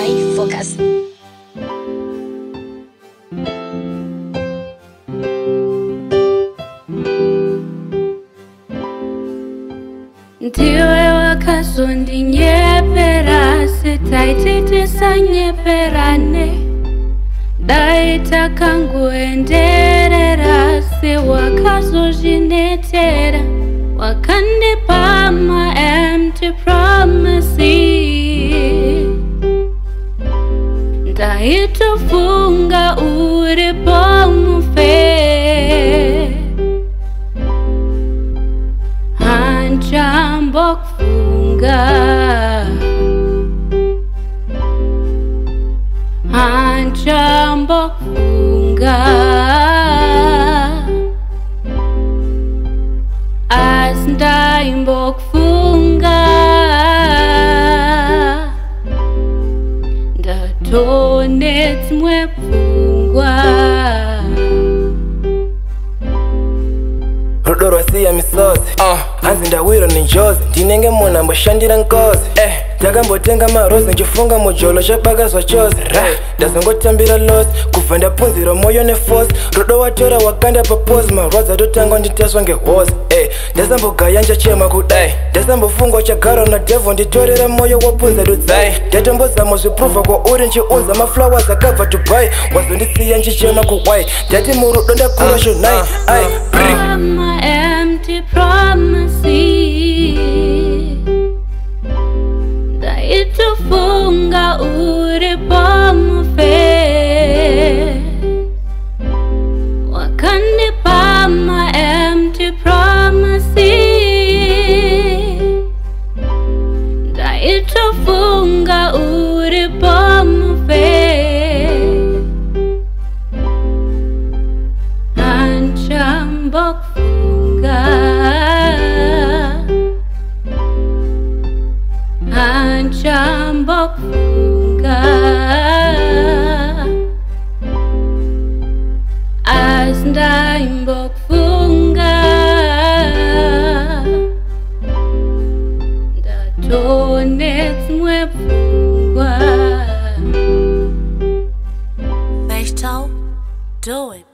I focus. Ndiwe wakazondinyepera setaiti tisanyeperane daita kanguenderera sewakazozvinetera wakandipa my empty promises ndaitofunga uripo mufe Handichambokufunga Handichambokufunga Asindayimbokufunga ndatonetsmwe pfungwa Rudo rwasiya misozi hanzi ndawira ninjozi ndinenge munhu amboshandira nkozi ndakambotenga marozi nchifunga mujolo chapakazwa chose ndazongotambira losi kubva ndapunzira moyo nefosi rudo watora wakanda paposi marwadzi atotanga nditeswa ngehosi ndasambogaya nchachema kudai ndasambofungwa chagara nadhevho nditorera moyo wapunza dudzai ndatombozama zvipruvha kwauri nchiunza maflowers akabva dubai wazondisiya nchichema kuwai ndati murudo ndakura shonai empty promises ndaitofunga uripo mufe wakandipa my empty promises ndaitofunga uripo mufe Handichambokufunga Handichambokufunga Asindayimbokufunga ndatonetsmwe pfungwa. Do it.